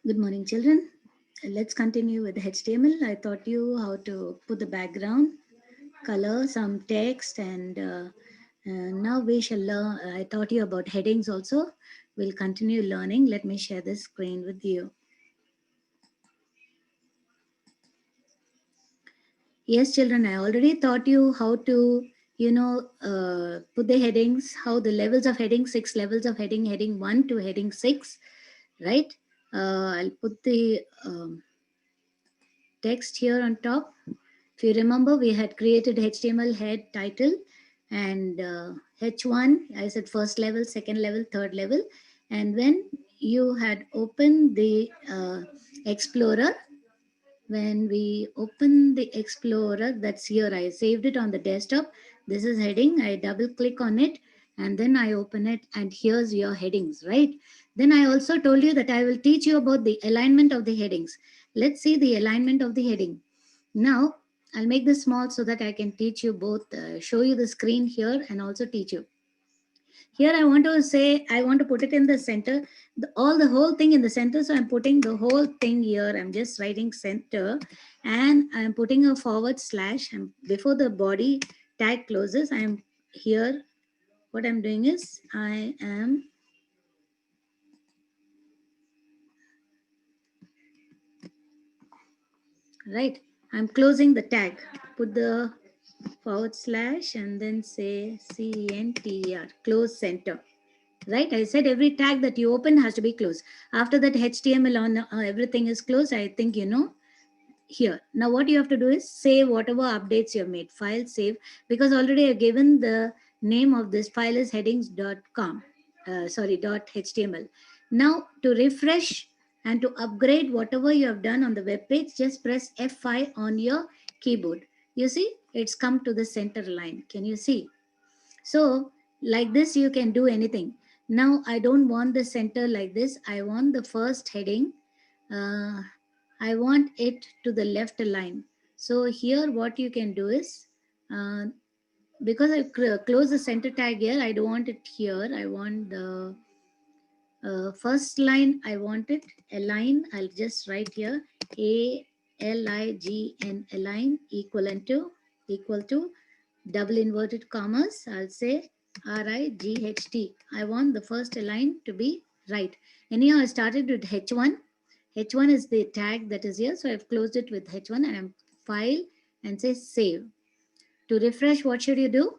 Good morning, children. Let's continue with HTML. I taught you how to put the background, color, some text, and now we shall learn. I taught you about headings also. We'll continue learning. Let me share this screen with you. Yes, children, I already taught you how to, put the headings, how the levels of heading, 6 levels of heading, heading 1 to heading 6, right? I'll put the text here on top. If you remember, we had created HTML head title and H1, I said first level, second level, third level. And when you had opened the Explorer, when we open the Explorer, that's here, I saved it on the desktop. This is heading, I double click on it and then I open it and here's your headings, right? Then I also told you that I will teach you about the alignment of the headings. Let's see the alignment of the heading. Now, I'll make this small so that I can teach you both, show you the screen here and also teach you. Here I want to say, I want to put it in the center, the whole thing in the center. So I'm putting the whole thing here. I'm just writing center and I'm putting a forward slash. And before the body tag closes, I'm here. What I'm doing is I am, right, I'm closing the tag. Put the forward slash and then say CENTER, close center. Right, I said every tag that you open has to be closed. After that, HTML on everything is closed. I think you know here. Now what you have to do is save whatever updates you have made. File save, because already I've given the name of this file is headings.com. .html. Now to refresh and to upgrade whatever you have done on the web page, just press F5 on your keyboard. You see, it's come to the center line. Can you see? So like this, you can do anything. Now I don't want the center like this. I want the first heading. Uh, I want it to the left line. So here what you can do is, uh, because I close the center tag here, I don't want it here. I want the first line, I want it align. I'll just write here ALIGN, align, equal to double inverted commas. I'll say RIGHT. I want the first line to be right. Anyhow, I started with H1. H1 is the tag that is here. So I've closed it with H1 and I'm file and say save. To refresh, what should you do?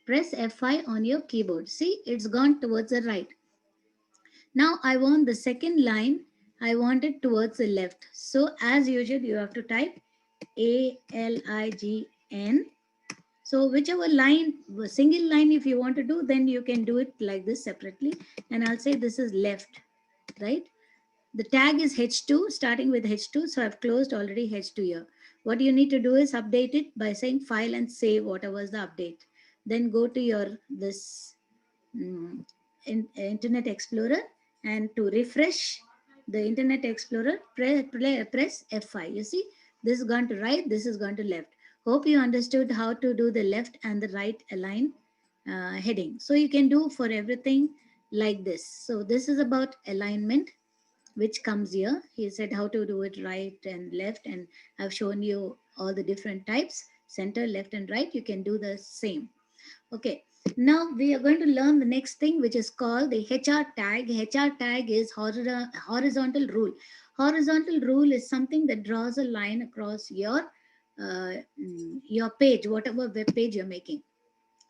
Press F5 on your keyboard. See, it's gone towards the right. Now I want the second line, I want it towards the left. So as usual, you have to type ALIGN. So whichever line, single line if you want to do, then you can do it like this separately. And I'll say this is left, right? The tag is H2, starting with H2. So I've closed already H2 here. What you need to do is update it by saying file and save whatever is the update. Then go to your mm, Internet Explorer, and to refresh the Internet Explorer, press F5. You see, this is gone to right, this is gone to left. Hope you understood how to do the left and the right align heading. So you can do for everything like this. So this is about alignment, which comes here. He said how to do it right and left, and I've shown you all the different types, center, left and right. You can do the same. Okay, now we are going to learn the next thing, which is called the HR tag. HR tag is horizontal rule. Horizontal rule is something that draws a line across your page, whatever web page you're making.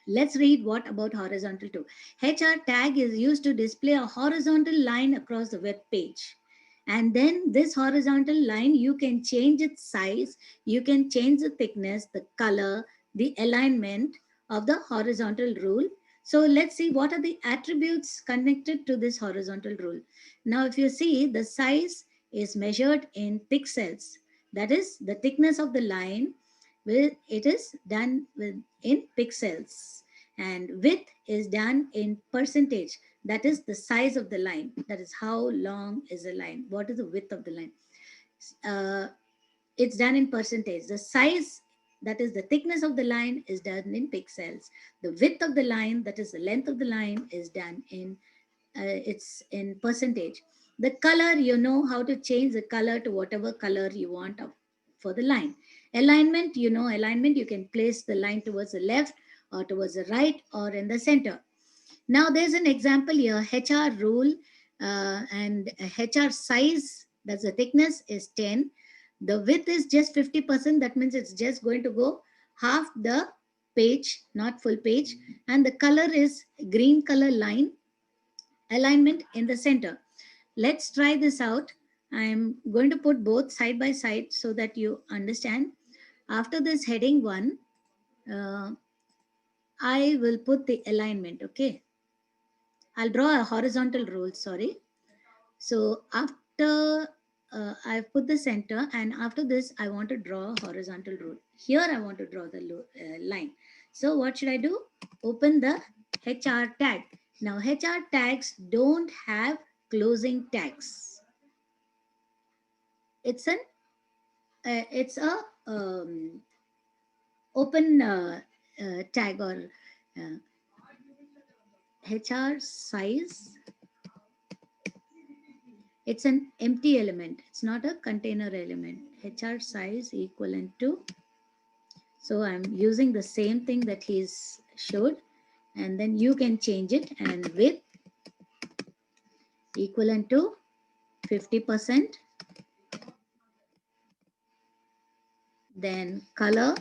Let's read what about horizontal too. HR tag is used to display a horizontal line across the web page. And then this horizontal line, you can change its size, you can change the thickness, the color, the alignment of the horizontal rule. So let's see what are the attributes connected to this horizontal rule. Now, if you see, the size is measured in pixels. That is the thickness of the line. It is done in pixels, and width is done in percentage. That is the size of the line. That is how long is the line. What is the width of the line? Uh, it's done in percentage. The size, that is the thickness of the line, is done in pixels. The width of the line, that is the length of the line, is done in it's in percentage. The color, you know how to change the color to whatever color you want for the line. Alignment, you know alignment, you can place the line towards the left or towards the right or in the center. Now there's an example here, HR rule, and HR size, that's the thickness, is 10. The width is just 50%. That means it's just going to go half the page, not full page. And the color is green color line, alignment in the center. Let's try this out. I'm going to put both side by side so that you understand. After this heading 1, I will put the alignment, okay? I'll draw a horizontal rule, sorry. So after I've put the center, and after this I want to draw a horizontal rule. Here I want to draw the line. So what should I do? Open the HR tag. Now HR tags don't have closing tags. It's a open tag, or HR size. It's an empty element. It's not a container element. HR size equivalent to, so I'm using the same thing that he's showed, and then you can change it, and width equivalent to 50%. Then color,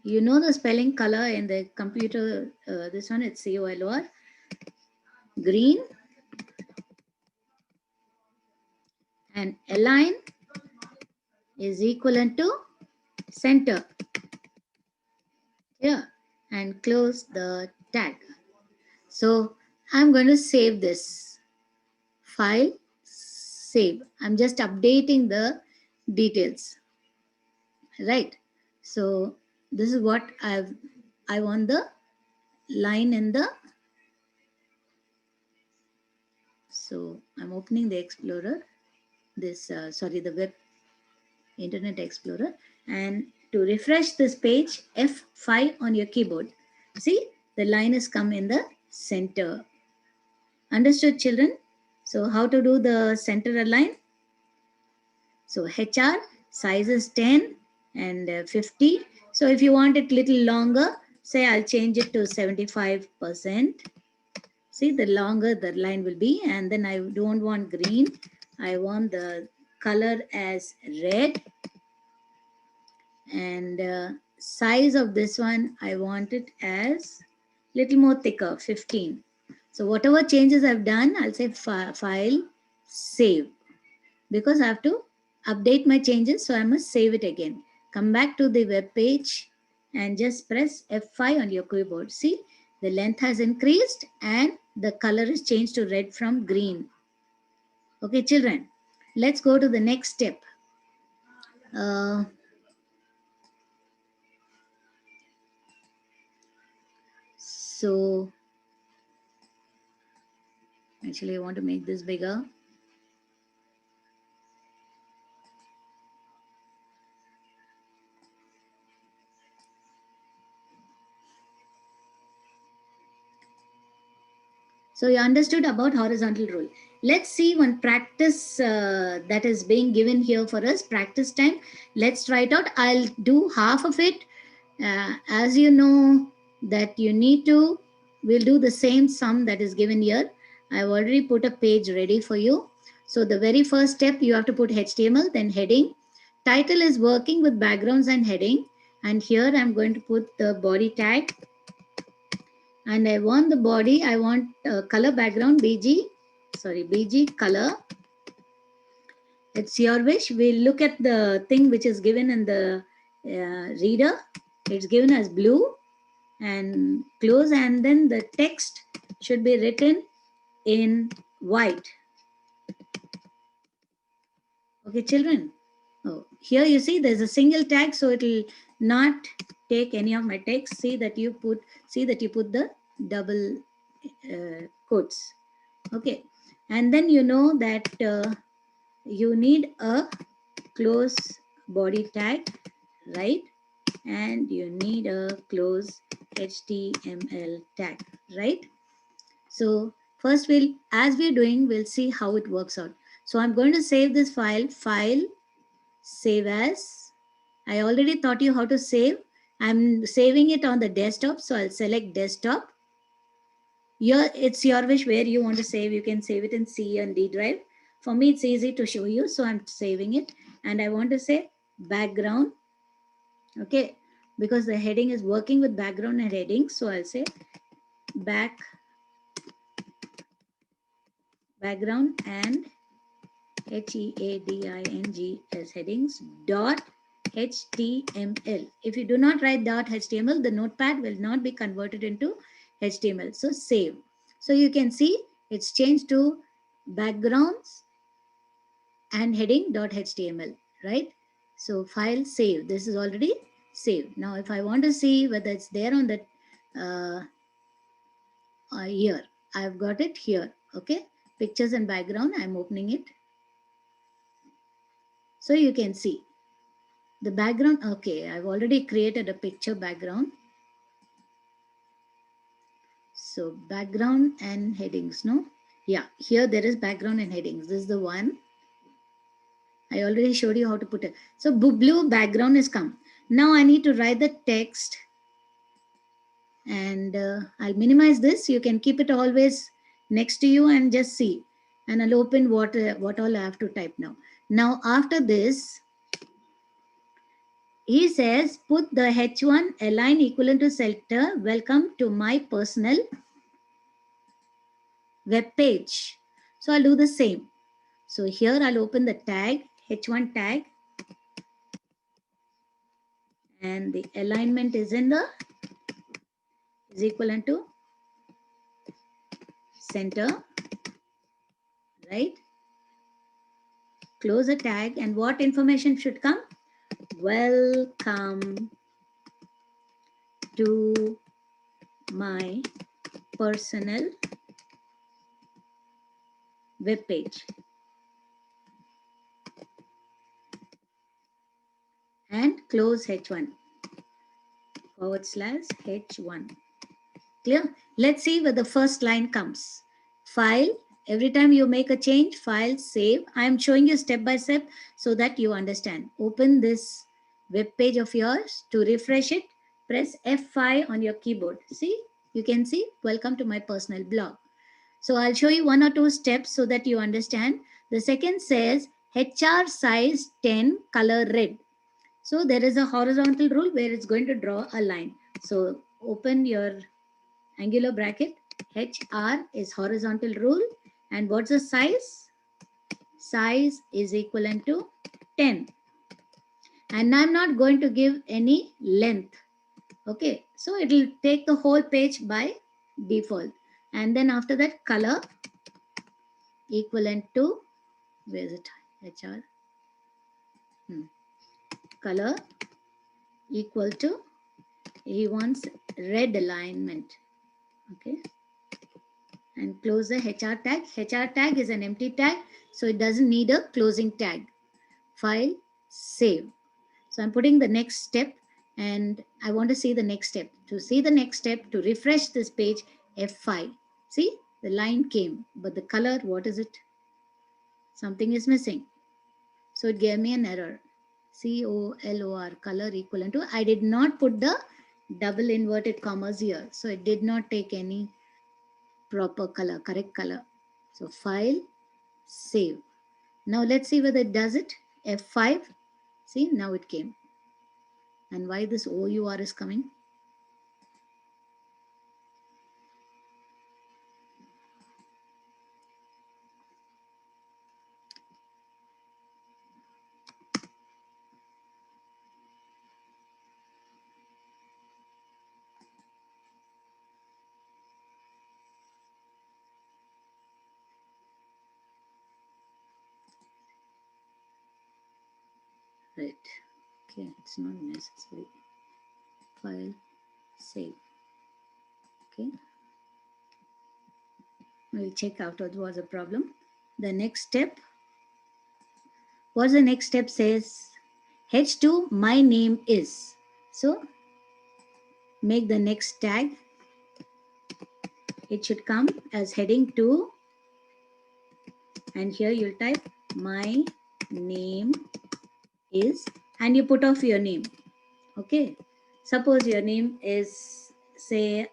you know the spelling color in the computer, this one, it's COLOR, green. And align is equivalent to center. Here, and close the tag. So I'm going to save this file, save. I'm just updating the details, right? So this is what I want the line in the, so I'm opening the Explorer, this, the web Internet Explorer, and to refresh this page, F5 on your keyboard. See, the line is come in the center. Understood, children? So how to do the center align? So HR size is 10 and 50. So if you want it little longer, say I'll change it to 75%. See, the longer the line will be. And then I don't want green. I want the color as red. And size of this one, I want it as little more thicker, 15. So whatever changes I've done, I'll say file, save, because I have to update my changes. So I must save it again. Come back to the web page and just press F5 on your keyboard. See, the length has increased and the color is changed to red from green. Okay, children, let's go to the next step. So actually I want to make this bigger. So you understood about horizontal rule. Let's see one practice that is being given here for us, practice time. Let's try it out. I'll do half of it. As you know that you need to, we'll do the same sum that is given here. I've already put a page ready for you. So the very first step, you have to put HTML, then heading. Title is working with backgrounds and heading. And here I'm going to put the body tag. And I want the body, I want color background, BG color. It's your wish. We'll look at the thing which is given in the reader. It's given as blue, and close, and then the text should be written in white. Okay, children. Oh, here you see there's a single tag, so it will not take any of my text. See that you put the double quotes. Okay, and then you know that you need a close body tag, right? And you need a close HTML tag, right? So first as we're doing, we'll see how it works out. So I'm going to save this file, save as. I already taught you how to save. I'm saving it on the desktop. So I'll select desktop. It's your wish where you want to save. You can save it in C and D drive. For me, it's easy to show you. So I'm saving it. And I want to say background. Okay. Because the heading is working with background and heading. So I'll say background and heading as headings dot html. If you do not write dot html, the notepad will not be converted into html. So save. So you can see it's changed to backgrounds and heading dot html, right? So file save. This is already saved. Now if I want to see whether it's there on that here, I've got it here. Okay, pictures and background. I'm opening it. So you can see the background. Okay, I've already created a picture background. So background and headings, no? Yeah, here there is background and headings. This is the one. I already showed you how to put it. So blue background is come. Now I need to write the text, and I'll minimize this. You can keep it always next to you and just see. And I'll open what all I have to type now. Now after this, he says, put the H1 align equivalent to center. Welcome to my personal web page. So I'll do the same. So here I'll open the tag, H1 tag. And the alignment is equivalent to center, right? Close the tag. And what information should come? Welcome to my personal web page. And close H1 / H1. Clear? Let's see where the first line comes. File. Every time you make a change, file, save. I am showing you step by step so that you understand. Open this web page of yours. To refresh it, press F5 on your keyboard. See, you can see, welcome to my personal blog. So I'll show you one or two steps so that you understand. The second says HR size 10, color red. So there is a horizontal rule where it's going to draw a line. So open your angular bracket. HR is horizontal rule. And what's the size? Size is equivalent to 10. And I'm not going to give any length. Okay, so it will take the whole page by default. And then after that, color equivalent to, where is it? HR. Color equal to, he wants red alignment. Okay. And close the HR tag. HR tag is an empty tag, so it doesn't need a closing tag. File, save. So I'm putting the next step, and I want to see the next step. To see the next step, to refresh this page, F5. See, the line came, but the color, what is it? Something is missing. So it gave me an error. COLOR, color equivalent to, I did not put the double inverted commas here. So it did not take any proper color, correct color. So file, save. Now let's see whether it does it. F5. See, now it came. And why this OUR is coming? Right. Okay, it's not necessary. File, save. Okay. We'll check out what was the problem. The next step. What's the next step says? H2, my name is. So make the next tag. It should come as heading 2. And here you'll type my name is, and you put off your name. Okay. Suppose your name is, say,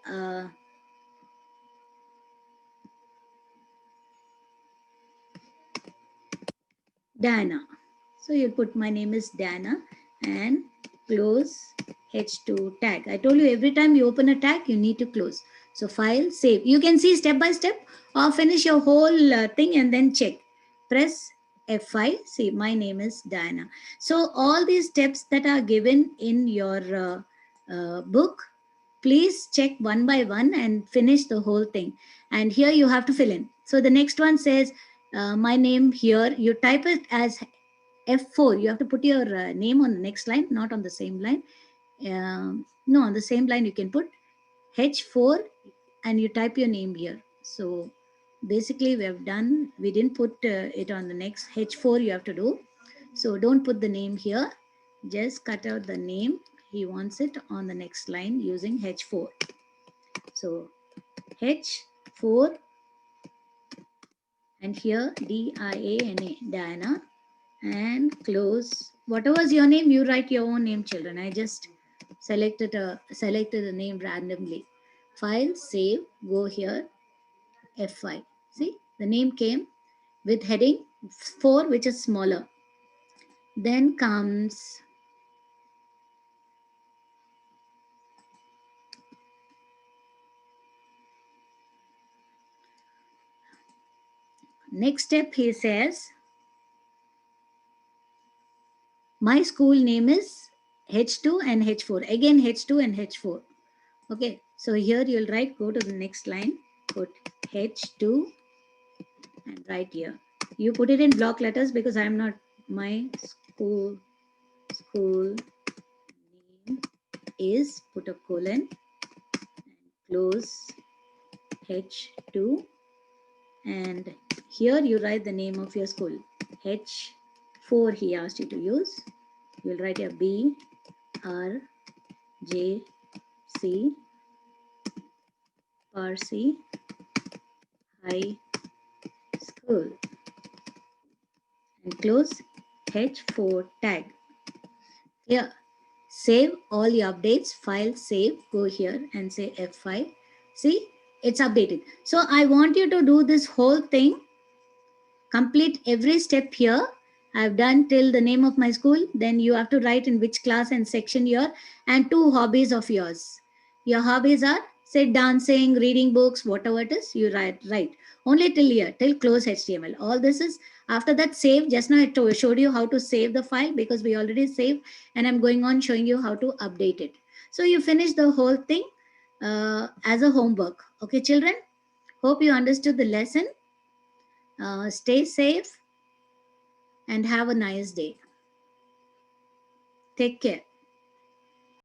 Dana. So you put my name is Dana and close H2 tag. I told you every time you open a tag, you need to close. So file, save. You can see step by step or finish your whole thing and then check. Press F5. See, my name is Diana. So all these steps that are given in your book, please check one by one and finish the whole thing. And here you have to fill in. So the next one says, my name here, you type it as F4. You have to put your name on the next line, not on the same line. No, on the same line you can put H4 and you type your name here. So basically we didn't put it on the next. H4 you have to do. So don't put the name here. Just cut out the name. He wants it on the next line using H4. So H4 and here D-I-A-N-A, Diana, and close. Whatever's your name, you write your own name, children. I just selected a name randomly. File, save, go here, F5. See, the name came with heading 4, which is smaller. Then comes next step. He says, my school name is H2 and H4. Again, H2 and H4. Okay, so here you'll write, go to the next line, put H2 and write here. You put it in block letters because I'm not, my school name is, put a colon and close H2, and here you write the name of your school. H4 he asked you to use. You'll write here B R J C Parsi High School and close H4 tag. Here, save all your updates, file, save, go here and say F5. See, it's updated. So I want you to do this whole thing, complete every step here. I've done till the name of my school. Then you have to write in which class and section you're, and 2 hobbies of yours. Your hobbies are, say, dancing, reading books, whatever it is, you write. Only till here, till close HTML. All this is, after that, save. Just now I showed you how to save the file because we already saved, and I'm going on showing you how to update it. So you finish the whole thing as a homework. Okay, children? Hope you understood the lesson. Stay safe and have a nice day. Take care.